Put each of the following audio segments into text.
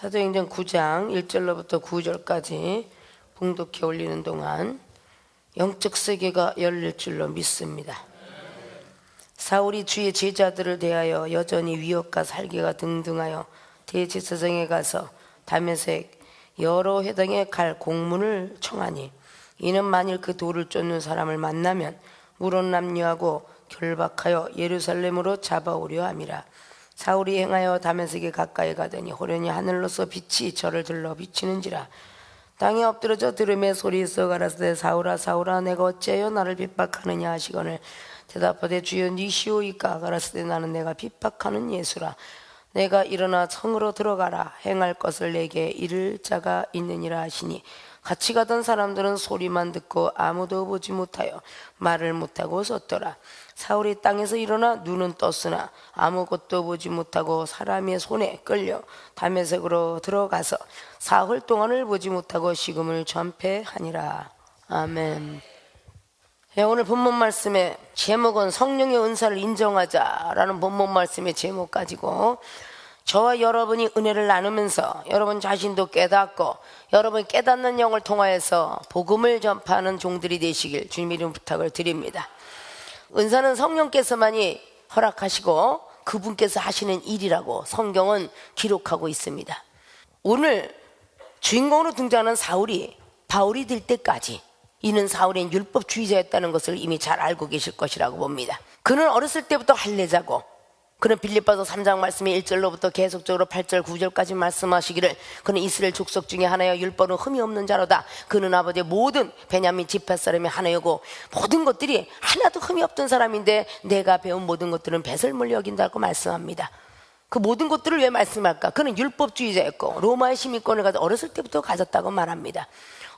사도행전 9장 1절로부터 9절까지 봉독해 올리는 동안 영적 세계가 열릴 줄로 믿습니다. 사울이 주의 제자들을 대하여 여전히 위협과 살기가 등등하여 대제사장에 가서 다메섹 여러 회당에 갈 공문을 청하니, 이는 만일 그 돌을 쫓는 사람을 만나면 물론 남유하고 결박하여 예루살렘으로 잡아오려 함이라. 사울이 행하여 다메섹에 가까이 가더니 호련히 하늘로서 빛이 저를 들러 비치는지라. 땅에 엎드러져 들음에 소리 있어 가라사대 사울아 사울아 내가 어찌하여 나를 핍박하느냐 하시거늘 대답하되 주여 니시오이까 가라사대 나는 내가 핍박하는 예수라. 내가 일어나 성으로 들어가라. 행할 것을 내게 이를 자가 있느니라 하시니, 같이 가던 사람들은 소리만 듣고 아무도 보지 못하여 말을 못하고 섰더라. 사울이 땅에서 일어나 눈은 떴으나 아무것도 보지 못하고 사람의 손에 끌려 다메섹으로 들어가서 사흘 동안을 보지 못하고 식음을 전폐하니라. 아멘. 오늘 본문 말씀의 제목은 성령의 은사를 인정하자라는 본문 말씀의 제목 가지고 저와 여러분이 은혜를 나누면서 여러분 자신도 깨닫고 여러분 깨닫는 영을 통하여서 복음을 전파하는 종들이 되시길 주님 이름 부탁을 드립니다. 은사는 성령께서만이 허락하시고 그분께서 하시는 일이라고 성경은 기록하고 있습니다. 오늘 주인공으로 등장하는 사울이 바울이 될 때까지 이는 사울은 율법주의자였다는 것을 이미 잘 알고 계실 것이라고 봅니다. 그는 어렸을 때부터 할례자고, 그는 빌립보서 3장 말씀의 1절로부터 계속적으로 8절 9절까지 말씀하시기를 그는 이스라엘 족속 중에 하나여 율법은 흠이 없는 자로다. 그는 아버지의 모든 베냐민 지파 사람의 하나여고 모든 것들이 하나도 흠이 없던 사람인데 내가 배운 모든 것들은 배설물로 여긴다고 말씀합니다. 그 모든 것들을 왜 말씀할까? 그는 율법주의자였고 로마의 시민권을 어렸을 때부터 가졌다고 말합니다.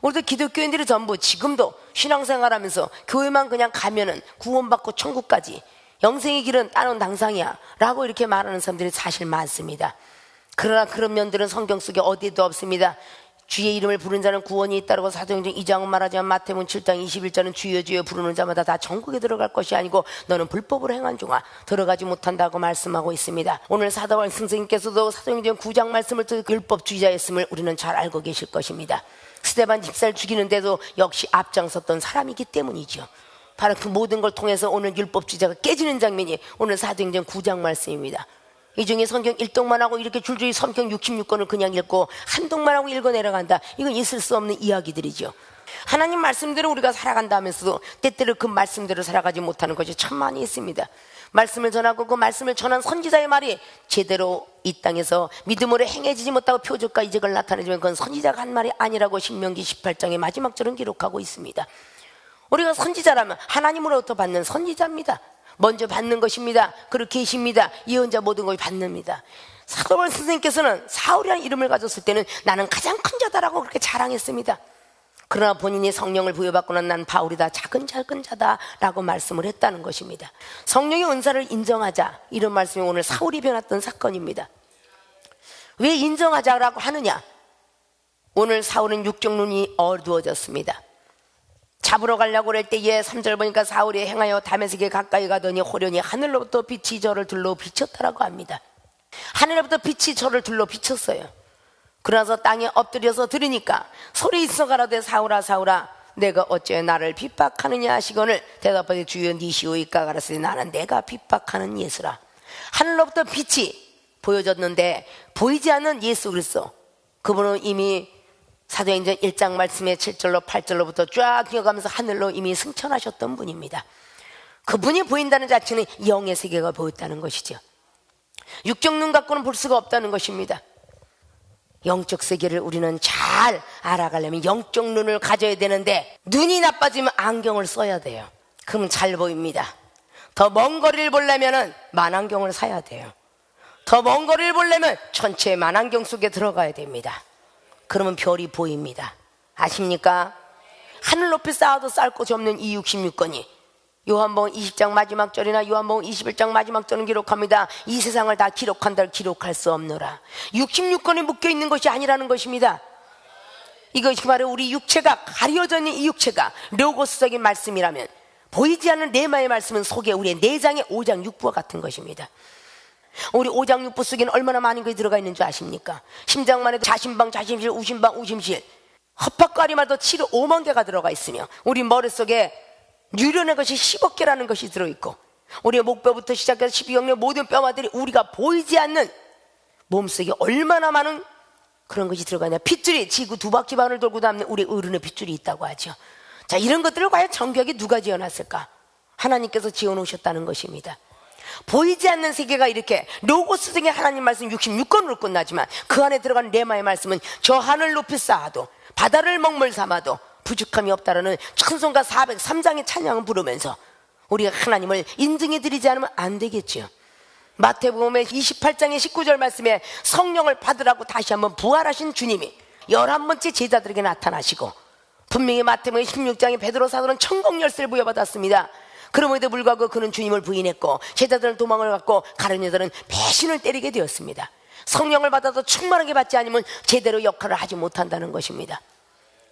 오늘도 기독교인들이 전부 지금도 신앙생활하면서 교회만 그냥 가면은 구원받고 천국까지 영생의 길은 따놓은 당상이야 라고 이렇게 말하는 사람들이 사실 많습니다. 그러나 그런 면들은 성경 속에 어디에도 없습니다. 주의 이름을 부른 자는 구원이 있다고 사도행전 2장은 말하지만 마태복음 7장 21절은 주여 주여 부르는 자마다 다 천국에 들어갈 것이 아니고 너는 불법으로 행한 종아 들어가지 못한다고 말씀하고 있습니다. 오늘 사도바울 선생님께서도 사도행전 9장 말씀을 듣고 율법주의자였음을 우리는 잘 알고 계실 것입니다. 스데반 집사를 죽이는데도 역시 앞장섰던 사람이기 때문이죠. 바로 그 모든 걸 통해서 오늘 율법주의자가 깨지는 장면이 오늘 사도행전 9장 말씀입니다. 이 중에 성경 1동만 하고 이렇게 줄줄이 성경 66권을 그냥 읽고 한 동만 하고 읽어 내려간다. 이건 있을 수 없는 이야기들이죠. 하나님 말씀대로 우리가 살아간다 하면서도 때때로 그 말씀대로 살아가지 못하는 것이 참 많이 있습니다. 말씀을 전하고 그 말씀을 전한 선지자의 말이 제대로 이 땅에서 믿음으로 행해지지 못하고 표적과 이적을 나타내지만 그건 선지자가 한 말이 아니라고 신명기 18장의 마지막 절은 기록하고 있습니다. 우리가 선지자라면 하나님으로부터 받는 선지자입니다. 먼저 받는 것입니다. 그리고 계십니다. 예언자 모든 걸 받습니다. 사도바울 선생님께서는 사울이라는 이름을 가졌을 때는 나는 가장 큰 자다라고 그렇게 자랑했습니다. 그러나 본인이 성령을 부여받고 난 바울이다 작은 자다라고 말씀을 했다는 것입니다. 성령의 은사를 인정하자 이런 말씀이 오늘 사울이 변했던 사건입니다. 왜 인정하자라고 하느냐? 오늘 사울은 육적 눈이 어두워졌습니다. 잡으러 가려고 그럴 때에 3절 보니까 사울이 행하여 다메섹에 가까이 가더니 호련히 하늘로부터 빛이 저를 둘러 비쳤다라고 합니다. 하늘로부터 빛이 저를 둘러 비쳤어요. 그러나서 땅에 엎드려서 들으니까 소리 있어 가라되 사울아 사울아 내가 어째 나를 핍박하느냐 하시거늘 대답하되 주여 니시오이까 가라사대 나는 내가 핍박하는 예수라. 하늘로부터 빛이 보여졌는데 보이지 않는 예수 그리스도, 그분은 이미 사도행전 1장 말씀의 7절로 8절로부터 쫙 기어가면서 하늘로 이미 승천하셨던 분입니다. 그분이 보인다는 자체는 영의 세계가 보였다는 것이죠. 육적 눈 갖고는 볼 수가 없다는 것입니다. 영적 세계를 우리는 잘 알아가려면 영적 눈을 가져야 되는데 눈이 나빠지면 안경을 써야 돼요. 그러면 잘 보입니다. 더 먼 거리를 보려면 만안경을 사야 돼요. 더 먼 거리를 보려면 전체 만안경 속에 들어가야 됩니다. 그러면 별이 보입니다. 아십니까? 하늘 높이 쌓아도 쌓을 곳이 없는 이 66권이 요한복음 20장 마지막 절이나 요한복음 21장 마지막 절은 기록합니다. 이 세상을 다 기록한다 기록할 수 없노라. 66권에 묶여있는 것이 아니라는 것입니다. 이것이 바로 우리 육체가 가려져 있는 이 육체가 로고스적인 말씀이라면 보이지 않는 레마의 말씀은 속에 우리의 내장의 5장 6부와 같은 것입니다. 우리 오장육부 속에는 얼마나 많은 것이 들어가 있는 줄 아십니까? 심장만 해도 자신방, 자심실, 우심방, 우심실, 헛박가리만 해도 7억 5만 개가 들어가 있으며, 우리 머릿속에 유련의 것이 10억 개라는 것이 들어있고, 우리의 목뼈부터 시작해서 12경의 모든 뼈마들이 우리가 보이지 않는 몸속에 얼마나 많은 그런 것이 들어가냐. 핏줄이 지구 2바퀴 반을 돌고 다니는 우리 어른의 핏줄이 있다고 하죠. 자, 이런 것들을 과연 정교하게 누가 지어놨을까? 하나님께서 지어놓으셨다는 것입니다. 보이지 않는 세계가 이렇게 로고스 중에 하나님 말씀 66권으로 끝나지만 그 안에 들어간 레마의 말씀은 저 하늘 높이 쌓아도 바다를 먹물 삼아도 부족함이 없다라는 찬송가 403장의 찬양을 부르면서 우리가 하나님을 인정해 드리지 않으면 안 되겠죠. 마태복음의 28장의 19절 말씀에 성령을 받으라고 다시 한번 부활하신 주님이 11번째 제자들에게 나타나시고, 분명히 마태복음 16장에 베드로 사도는 천국 열쇠를 부여받았습니다. 그럼에도 불구하고 그는 주님을 부인했고 제자들은 도망을 갔고 가룟 여자들은 배신을 때리게 되었습니다. 성령을 받아도 충만하게 받지 않으면 제대로 역할을 하지 못한다는 것입니다.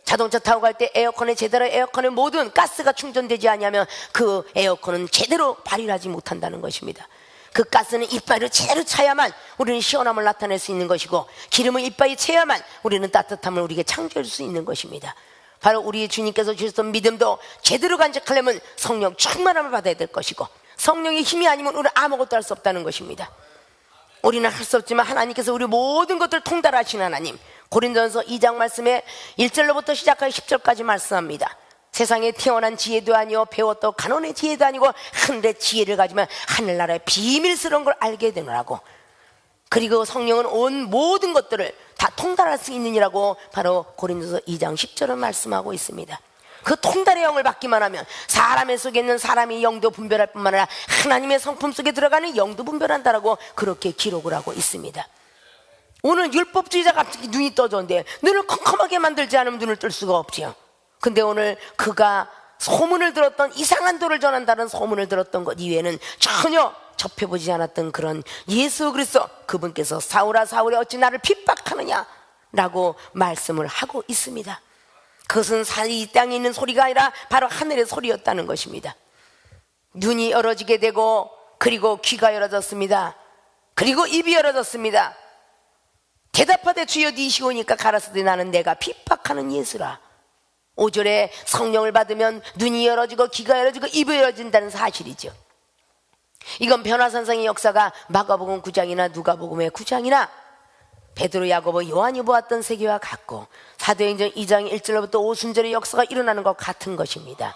자동차 타고 갈 때 에어컨에 제대로 에어컨의 모든 가스가 충전되지 않으면 그 에어컨은 제대로 발휘를 하지 못한다는 것입니다. 그 가스는 이빨을 제대로 차야만 우리는 시원함을 나타낼 수 있는 것이고, 기름은 이빨이 채야만 우리는 따뜻함을 우리에게 창조할 수 있는 것입니다. 바로 우리 주님께서 주셨던 믿음도 제대로 간직하려면 성령 충만함을 받아야 될 것이고, 성령의 힘이 아니면 우리는 아무것도 할 수 없다는 것입니다. 우리는 할 수 없지만 하나님께서 우리 모든 것들을 통달하시는 하나님, 고린도전서 2장 말씀에 1절로부터 시작하여 10절까지 말씀합니다. 세상에 태어난 지혜도 아니요 배웠던 간혼의 지혜도 아니고 하늘의 지혜를 가지면 하늘나라의 비밀스러운 걸 알게 되느라고, 그리고 성령은 온 모든 것들을 다 통달할 수 있느니라고 바로 고린도서 2장 10절은 말씀하고 있습니다. 그 통달의 영을 받기만 하면 사람의 속에 있는 사람이 영도 분별할 뿐만 아니라 하나님의 성품 속에 들어가는 영도 분별한다라고 그렇게 기록을 하고 있습니다. 오늘 율법주의자가 갑자기 눈이 떠졌는데 눈을 컴컴하게 만들지 않으면 눈을 뜰 수가 없지요. 근데 오늘 그가 소문을 들었던, 이상한 도를 전한다는 소문을 들었던 것 이외에는 전혀 접해보지 않았던 그런 예수 그리스도, 그분께서 사울아 사울이 어찌 나를 핍박하느냐 라고 말씀을 하고 있습니다. 그것은 이 땅에 있는 소리가 아니라 바로 하늘의 소리였다는 것입니다. 눈이 열어지게 되고, 그리고 귀가 열어졌습니다. 그리고 입이 열어졌습니다. 대답하되 주여 니시오니까 가라사대 나는 내가 핍박하는 예수라. 5절에 성령을 받으면 눈이 열어지고 귀가 열어지고 입이 열어진다는 사실이죠. 이건 변화산상의 역사가 마가복음 9장이나 누가복음의 9장이나 베드로, 야고보, 요한이 보았던 세계와 같고 사도행전 2장 1절로부터 오순절의 역사가 일어나는 것 같은 것입니다.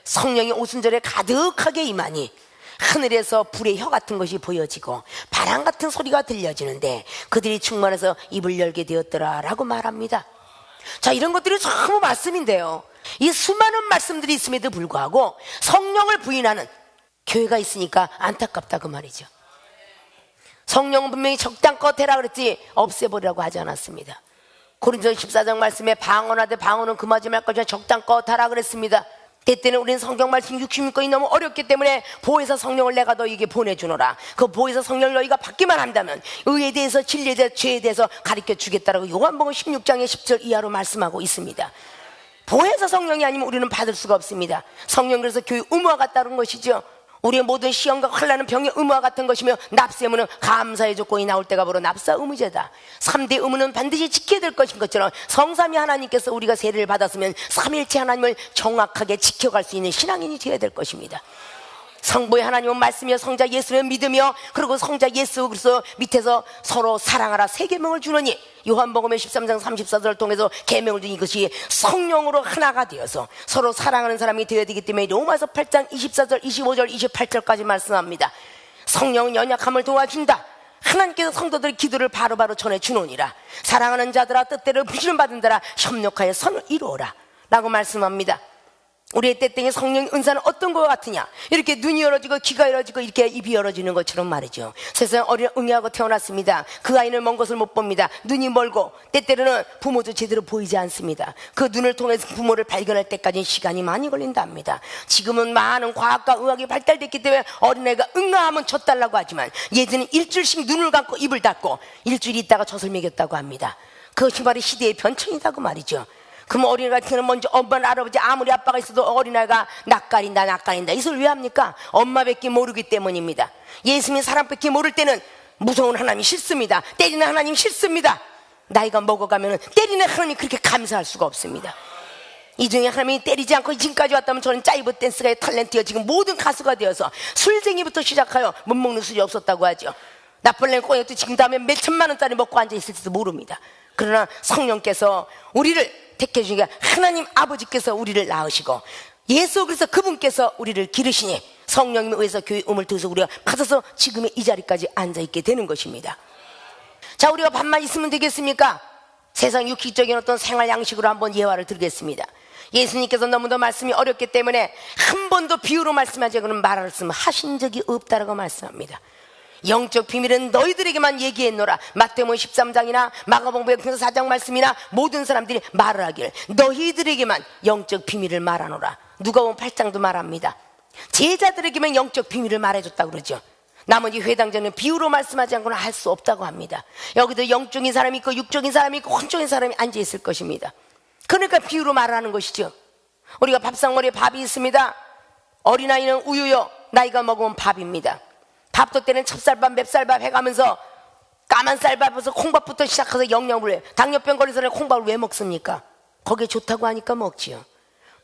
성령이 오순절에 가득하게 임하니 하늘에서 불의 혀 같은 것이 보여지고 바람 같은 소리가 들려지는데 그들이 충만해서 입을 열게 되었더라 라고 말합니다. 자, 이런 것들이 전부 말씀인데요, 이 수많은 말씀들이 있음에도 불구하고 성령을 부인하는 교회가 있으니까 안타깝다 그 말이죠. 성령은 분명히 적당껏 해라 그랬지 없애버리라고 하지 않았습니다. 고린도전서 14장 말씀에 방언하되 방언은 금하지 말 것이나 적당껏 하라 그랬습니다. 때때는 우리는 성경 말씀 66권이 너무 어렵기 때문에 보혜사 성령을 내가 너희에게 보내주노라. 그 보혜사 성령을 너희가 받기만 한다면 의에 대해서 진리에 대해서 죄에 대해서 가르쳐 주겠다라고 요한복음 16장의 10절 이하로 말씀하고 있습니다. 보혜사 성령이 아니면 우리는 받을 수가 없습니다. 성령, 그래서 교회 의무와 같다는 것이죠. 우리의 모든 시험과 환난은 병의 의무와 같은 것이며 납세 의무는 감사의 조건이 나올 때가 바로 납사 의무제다. 3대 의무는 반드시 지켜야 될 것인 것처럼 성삼위 하나님께서 우리가 세례를 받았으면 삼일체 하나님을 정확하게 지켜갈 수 있는 신앙인이 되어야 될 것입니다. 성부의 하나님은 말씀이며 성자 예수를 믿으며 그리고 성자 예수 그리스도 밑에서 서로 사랑하라 세 계명을 주느니 요한복음의 13장 34절을 통해서 계명을 준 이것이 성령으로 하나가 되어서 서로 사랑하는 사람이 되어야 되기 때문에 로마서 8장 24절 25절 28절까지 말씀합니다. 성령은 연약함을 도와준다. 하나님께서 성도들의 기도를 바로바로 전해주노니라. 사랑하는 자들아 뜻대로 부시름 받은 자라 협력하여 선을 이루어라 라고 말씀합니다. 우리의 때때의 성령의 은사는 어떤 것 같으냐? 이렇게 눈이 열어지고 귀가 열어지고 이렇게 입이 열어지는 것처럼 말이죠. 세상에 어린 응애하고 태어났습니다. 그 아이는 먼 것을 못 봅니다. 눈이 멀고 때때로는 부모도 제대로 보이지 않습니다. 그 눈을 통해서 부모를 발견할 때까지 시간이 많이 걸린답니다. 지금은 많은 과학과 의학이 발달됐기 때문에 어린애가 응아하면 젖달라고 하지만 예전에 일주일씩 눈을 감고 입을 닫고 일주일 있다가 젖을 먹였다고 합니다. 그것이 바로 시대의 변천이다고 말이죠. 그럼 어린아이 같은 경우는 먼저 엄마나 할아버지 아무리 아빠가 있어도 어린아이가 낯가린다 이 소리 왜 합니까? 엄마밖에 모르기 때문입니다. 예수님이 사람밖에 모를 때는 무서운 하나님이 싫습니다. 때리는 하나님 싫습니다. 나이가 먹어가면 때리는 하나님이 그렇게 감사할 수가 없습니다. 이 중에 하나님이 때리지 않고 지금까지 왔다면 저는 짜이브 댄스가의 탤런트여 지금 모든 가수가 되어서 술쟁이부터 시작하여 못 먹는 술이 없었다고 하죠. 나폴레옹 꽁약도 지금 다음에 몇 천만 원짜리 먹고 앉아있을지도 모릅니다. 그러나 성령께서 우리를 택해 주시니까 하나님 아버지께서 우리를 낳으시고 예수 그래서 그분께서 우리를 기르시니 성령님에 의해서 교회 음을 들어서 우리가 받아서 지금의 이 자리까지 앉아있게 되는 것입니다. 자, 우리가 밥만 있으면 되겠습니까? 세상 육식적인 어떤 생활 양식으로 한번 예화를 드리겠습니다. 예수님께서 너무도 말씀이 어렵기 때문에 한 번도 비유로 말씀하지 그런 말씀 하신 적이 없다라고 말씀합니다. 영적 비밀은 너희들에게만 얘기했노라. 마태복음 13장이나 마가복음 4장 말씀이나 모든 사람들이 말을 하길 너희들에게만 영적 비밀을 말하노라. 누가복음 8장도 말합니다. 제자들에게만 영적 비밀을 말해줬다고 그러죠. 나머지 회당장은 비유로 말씀하지 않고는 할 수 없다고 합니다. 여기도 영적인 사람이 있고 육적인 사람이 있고 혼적인 사람이 앉아있을 것입니다. 그러니까 비유로 말하는 것이죠. 우리가 밥상머리에 밥이 있습니다. 어린아이는 우유요, 나이가 먹으면 밥입니다. 밥도 때는 찹쌀밥, 맵쌀밥 해가면서 까만 쌀밥에서 콩밥부터 시작해서 영양을 해. 당뇨병 걸린 사람이 콩밥을 왜 먹습니까? 거기에 좋다고 하니까 먹지요.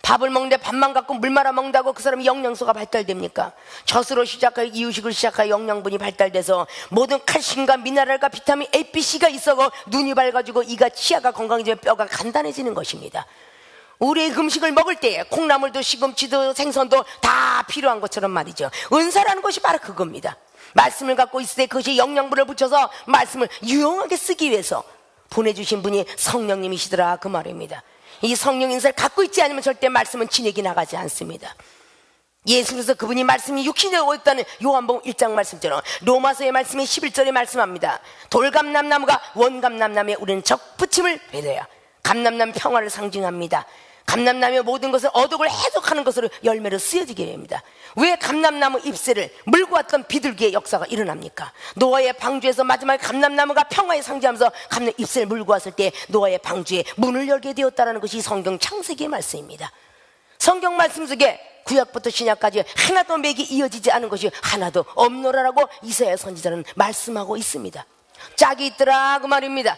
밥을 먹는데 밥만 갖고 물 말아 먹는다고 그 사람이 영양소가 발달됩니까? 젖으로 시작하여 이유식을 시작하여 영양분이 발달돼서 모든 칼슘과 미네랄과 비타민 A, B, C가 있어서 눈이 밝아지고 이가 치아가 건강해지면 뼈가 간단해지는 것입니다. 우리의 음식을 먹을 때에 콩나물도 시금치도 생선도 다 필요한 것처럼 말이죠. 은사라는 것이 바로 그겁니다. 말씀을 갖고 있을 때 그것이 영양분을 붙여서 말씀을 유용하게 쓰기 위해서 보내주신 분이 성령님이시더라 그 말입니다. 이 성령 인사를 갖고 있지 않으면 절대 말씀은 진액이 나가지 않습니다. 예수께서 그분이 말씀이 육신에 오였다는 요한복음 1장 말씀처럼 로마서의 말씀이 11절에 말씀합니다. 돌감람나무가 원감람나무에 우리는 적붙임을 배려야 감람나무 평화를 상징합니다. 감람나무의 모든 것을 어독을 해석하는 것으로 열매로 쓰여지게 됩니다. 왜 감람나무 잎새를 물고 왔던 비둘기의 역사가 일어납니까? 노아의 방주에서 마지막에 감람나무가 평화에 상징하면서 감람 잎새를 물고 왔을 때 노아의 방주에 문을 열게 되었다는 것이 성경 창세기의 말씀입니다. 성경 말씀 속에 구약부터 신약까지 하나도 맥이 이어지지 않은 것이 하나도 없노라라고 이사야 선지자는 말씀하고 있습니다. 짝이 있더라 그 말입니다.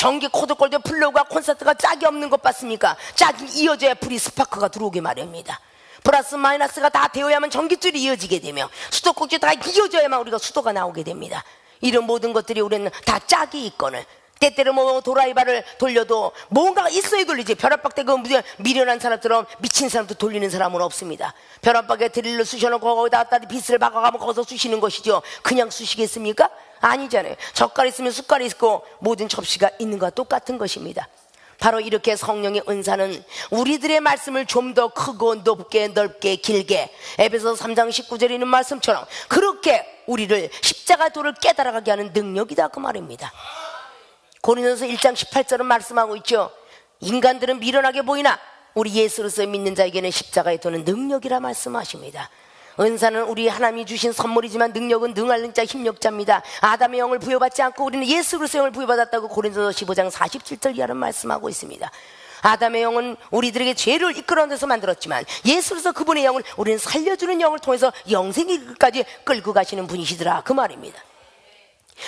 전기 코드골드 플러그와 콘서트가 짝이 없는 것 봤습니까? 짝이 이어져야 불이 스파크가 들어오게 마련입니다. 플러스 마이너스가 다 되어야만 전기줄이 이어지게 되며 수도꼭지 다 이어져야만 우리가 수도가 나오게 됩니다. 이런 모든 것들이 우리는 다 짝이 있거늘 때때로 뭐 도라이바를 돌려도 뭔가가 있어야 돌리지. 벼락박대 그 미련한 사람처럼 미친 사람도 돌리는 사람은 없습니다. 벼락박에 드릴로 쑤셔놓고 거기다 빗을 박아가면 거기서 쑤시는 것이죠. 그냥 쑤시겠습니까? 아니잖아요. 젓갈이 있으면 숟갈이 있고 모든 접시가 있는 것과 똑같은 것입니다. 바로 이렇게 성령의 은사는 우리들의 말씀을 좀 더 크고 높게 넓게 길게 에베소서 3장 19절에 있는 말씀처럼 그렇게 우리를 십자가 도를 깨달아가게 하는 능력이다 그 말입니다. 고린도서 1장 18절은 말씀하고 있죠. 인간들은 미련하게 보이나 우리 예수로서 믿는 자에게는 십자가의 도는 능력이라 말씀하십니다. 은사는 우리 하나님이 주신 선물이지만 능력은 능할 자 힘력자입니다. 아담의 영을 부여받지 않고 우리는 예수 그리스도의 영을 부여받았다고 고린도서 15장 47절 이하는 말씀하고 있습니다. 아담의 영은 우리들에게 죄를 이끌어내서 만들었지만 예수로서 그분의 영을 우리는 살려주는 영을 통해서 영생의 끝까지 끌고 가시는 분이시더라 그 말입니다.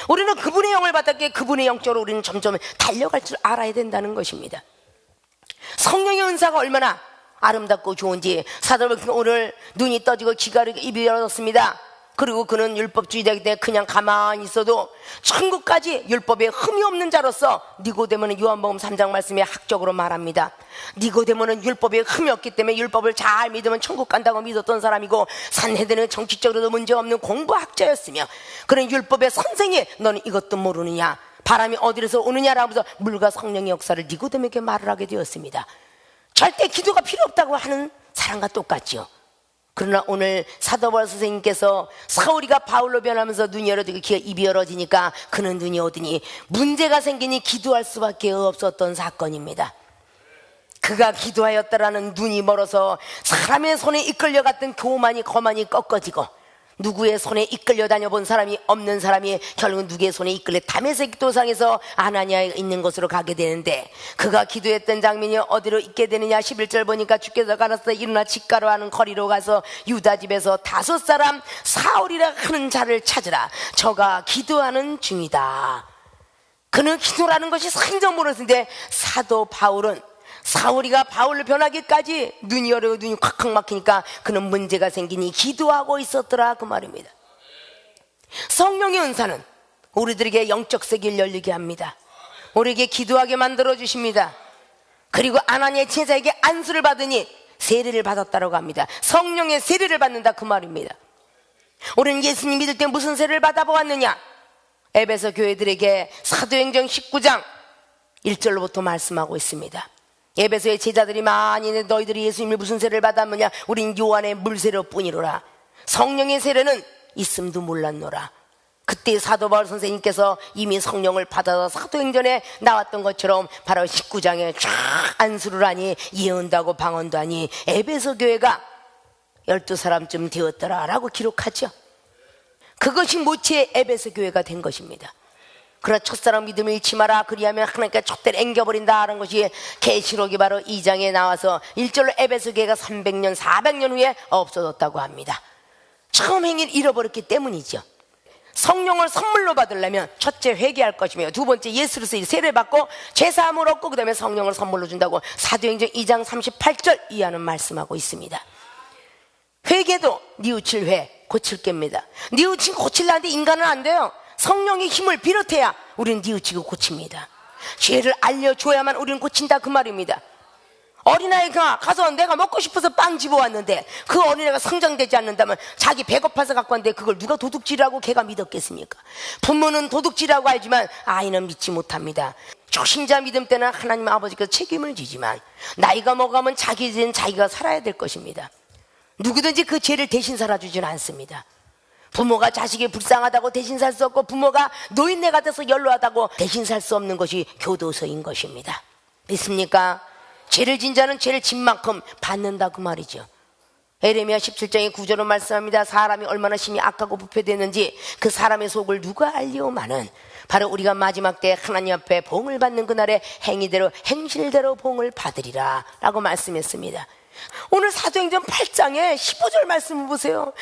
우리는 그분의 영을 받았기에 그분의 영적으로 우리는 점점 달려갈 줄 알아야 된다는 것입니다. 성령의 은사가 얼마나 아름답고 좋은지 사도바울은 오늘 눈이 떠지고 귀가 입이 열었습니다. 그리고 그는 율법주의자이기 때문에 그냥 가만히 있어도 천국까지 율법에 흠이 없는 자로서 니고데모는 요한복음 3장 말씀에 학적으로 말합니다. 니고데모는 율법에 흠이 없기 때문에 율법을 잘 믿으면 천국 간다고 믿었던 사람이고 산헤드는 정치적으로도 문제없는 공부학자였으며 그런 율법의 선생이 너는 이것도 모르느냐 바람이 어디에서 오느냐라고 하면서 물과 성령의 역사를 니고데모에게 말을 하게 되었습니다. 절대 기도가 필요 없다고 하는 사람과 똑같지요. 그러나 오늘 사도 바울 선생님께서 사울이가 바울로 변하면서 눈이 열어지고 입이 열어지니까 그는 눈이 오더니 문제가 생기니 기도할 수밖에 없었던 사건입니다. 그가 기도하였다라는 눈이 멀어서 사람의 손에 이끌려갔던 교만이 거만이 꺾어지고 누구의 손에 이끌려 다녀본 사람이 없는 사람이 결국 누구의 손에 이끌려 다메섹 도상에서 아나니아에 있는 곳으로 가게 되는데, 그가 기도했던 장면이 어디로 있게 되느냐. 11절 보니까 주께서 가라사대 일어나 직가로 하는 거리로 가서 유다 집에서 5사람 사울이라 하는 자를 찾으라. 저가 기도하는 중이다. 그는 기도라는 것이 상정 모르는데, 사도 바울은 사울이가 바울로 변하기까지 눈이 어려워 눈이 콱콱 막히니까 그는 문제가 생기니 기도하고 있었더라, 그 말입니다. 성령의 은사는 우리들에게 영적 세계를 열리게 합니다. 우리에게 기도하게 만들어 주십니다. 그리고 아나니아의 제자에게 안수를 받으니 세례를 받았다고 합니다. 성령의 세례를 받는다, 그 말입니다. 우리는 예수님 믿을 때 무슨 세례를 받아보았느냐? 에베소 교회들에게 사도행전 19장 1절로부터 말씀하고 있습니다. 에베소의 제자들이 많이 너희들이 예수님을 무슨 세례를 받았느냐? 우린 요한의 물세례 뿐이로라. 성령의 세례는 있음도 몰랐노라. 그때 사도 바울 선생님께서 이미 성령을 받아서 사도행전에 나왔던 것처럼 바로 19장에 쫙 안수를 하니 예언도 방언도 하니 에베소 교회가 12사람쯤 되었더라 라고 기록하죠. 그것이 모체의 에베소 교회가 된 것입니다. 그러나 첫사랑 믿음을 잃지 마라, 그리하면 하나님께 촛대를 앵겨버린다는 것이 계시록이 바로 2장에 나와서 1절로 에베소 교회가 300년 400년 후에 없어졌다고 합니다. 처음 행위를 잃어버렸기 때문이죠. 성령을 선물로 받으려면 첫째 회개할 것이며, 두 번째 예수로서 세례를 받고 죄사함을 얻고, 그 다음에 성령을 선물로 준다고 사도행전 2장 38절 이하는 말씀하고 있습니다. 회개도 뉘우칠 회, 고칠 겁니다. 뉘우치고 고치려는데 인간은 안 돼요. 성령의 힘을 비롯해야 우리는 뉘우치고 고칩니다. 죄를 알려줘야만 우리는 고친다, 그 말입니다. 어린아이가 가서 내가 먹고 싶어서 빵 집어왔는데 그 어린아이가 성장되지 않는다면 자기 배고파서 갖고 왔는데 그걸 누가 도둑질하고 걔가 믿었겠습니까? 부모는 도둑질하고 알지만 아이는 믿지 못합니다. 초신자 믿음 때는 하나님 아버지께서 책임을 지지만 나이가 먹어가면 자기 죄는 자기가 살아야 될 것입니다. 누구든지 그 죄를 대신 살아주지는 않습니다. 부모가 자식이 불쌍하다고 대신 살 수 없고, 부모가 노인네 같아서 연로하다고 대신 살 수 없는 것이 교도소인 것입니다. 믿습니까? 죄를 진 자는 죄를 진 만큼 받는다, 그 말이죠. 에레미야 17장의 9절로 말씀합니다. 사람이 얼마나 심히 악하고 부패되는지 그 사람의 속을 누가 알리오마는 바로 우리가 마지막 때 하나님 앞에 봉을 받는 그날에 행위대로 행실대로 봉을 받으리라 라고 말씀했습니다. 오늘 사도행전 8장에 15절 말씀을 보세요.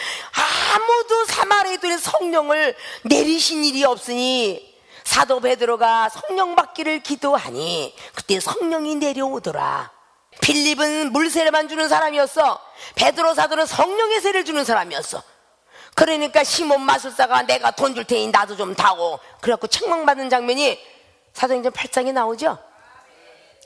아무도 사마리아에 있는 성령을 내리신 일이 없으니 사도 베드로가 성령 받기를 기도하니 그때 성령이 내려오더라. 빌립은 물세례만 주는 사람이었어. 베드로 사도는 성령의 세례를 주는 사람이었어. 그러니까 시몬 마술사가 내가 돈 줄 테니 나도 좀 타고, 그래갖고 책망받는 장면이 사도행전 8장에 나오죠.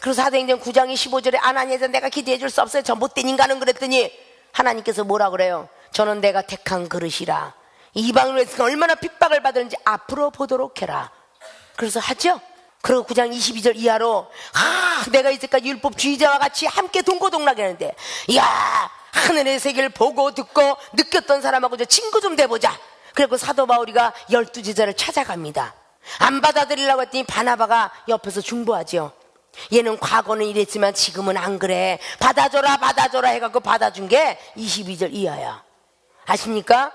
그래서 사도행전 9장이 15절에 아나니아에서 내가 기대해 줄 수 없어요, 저 못된 인간은, 그랬더니 하나님께서 뭐라 그래요? 저는 내가 택한 그릇이라 이방으로 해서 얼마나 핍박을 받았는지 앞으로 보도록 해라. 그래서 하죠. 그리고 9장 22절 이하로 내가 이제까지 율법주의자와 같이 함께 동고동락을 했는데, 이야, 하늘의 세계를 보고 듣고 느꼈던 사람하고 친구 좀 돼보자. 그리고 사도 바울이가 12제자를 찾아갑니다. 안 받아들이려고 했더니 바나바가 옆에서 중보하죠. 얘는 과거는 이랬지만 지금은 안 그래, 받아줘라 받아줘라 해갖고 받아준 게 22절 이하야. 아십니까?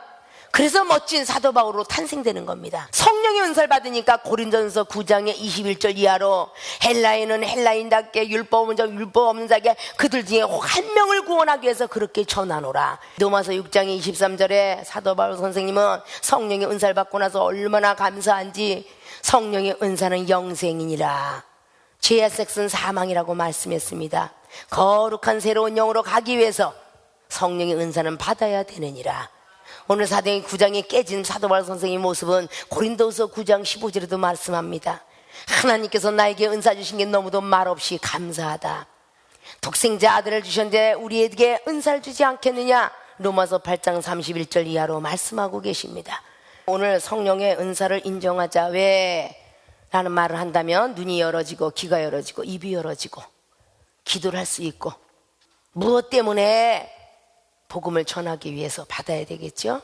그래서 멋진 사도 바울로 탄생되는 겁니다. 성령의 은사를 받으니까 고린도전서 9장의 21절 이하로 헬라인은 헬라인답게 율법 없는 자 율법 없는 자에게 그들 중에 한 명을 구원하기 위해서 그렇게 전하노라. 로마서 6장의 23절에 사도 바울 선생님은 성령의 은사를 받고 나서 얼마나 감사한지, 성령의 은사는 영생이니라, 죄의 섹스는 사망이라고 말씀했습니다. 거룩한 새로운 영으로 가기 위해서 성령의 은사는 받아야 되느니라. 오늘 사도행전 9장에 깨진 사도 바울 선생님의 모습은 고린도서 9장 15절에도 말씀합니다. 하나님께서 나에게 은사 주신 게 너무도 말없이 감사하다. 독생자 아들을 주셨는데 우리에게 은사를 주지 않겠느냐? 로마서 8장 31절 이하로 말씀하고 계십니다. 오늘 성령의 은사를 인정하자. 왜? 라는 말을 한다면 눈이 열어지고 귀가 열어지고 입이 열어지고 기도를 할 수 있고, 무엇 때문에? 복음을 전하기 위해서 받아야 되겠죠.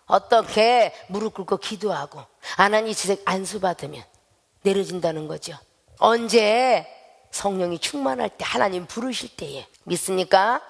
어떻게? 무릎 꿇고 기도하고 아나니 지색 안수 받으면 내려진다는 거죠. 언제? 성령이 충만할 때, 하나님 부르실 때에. 믿습니까?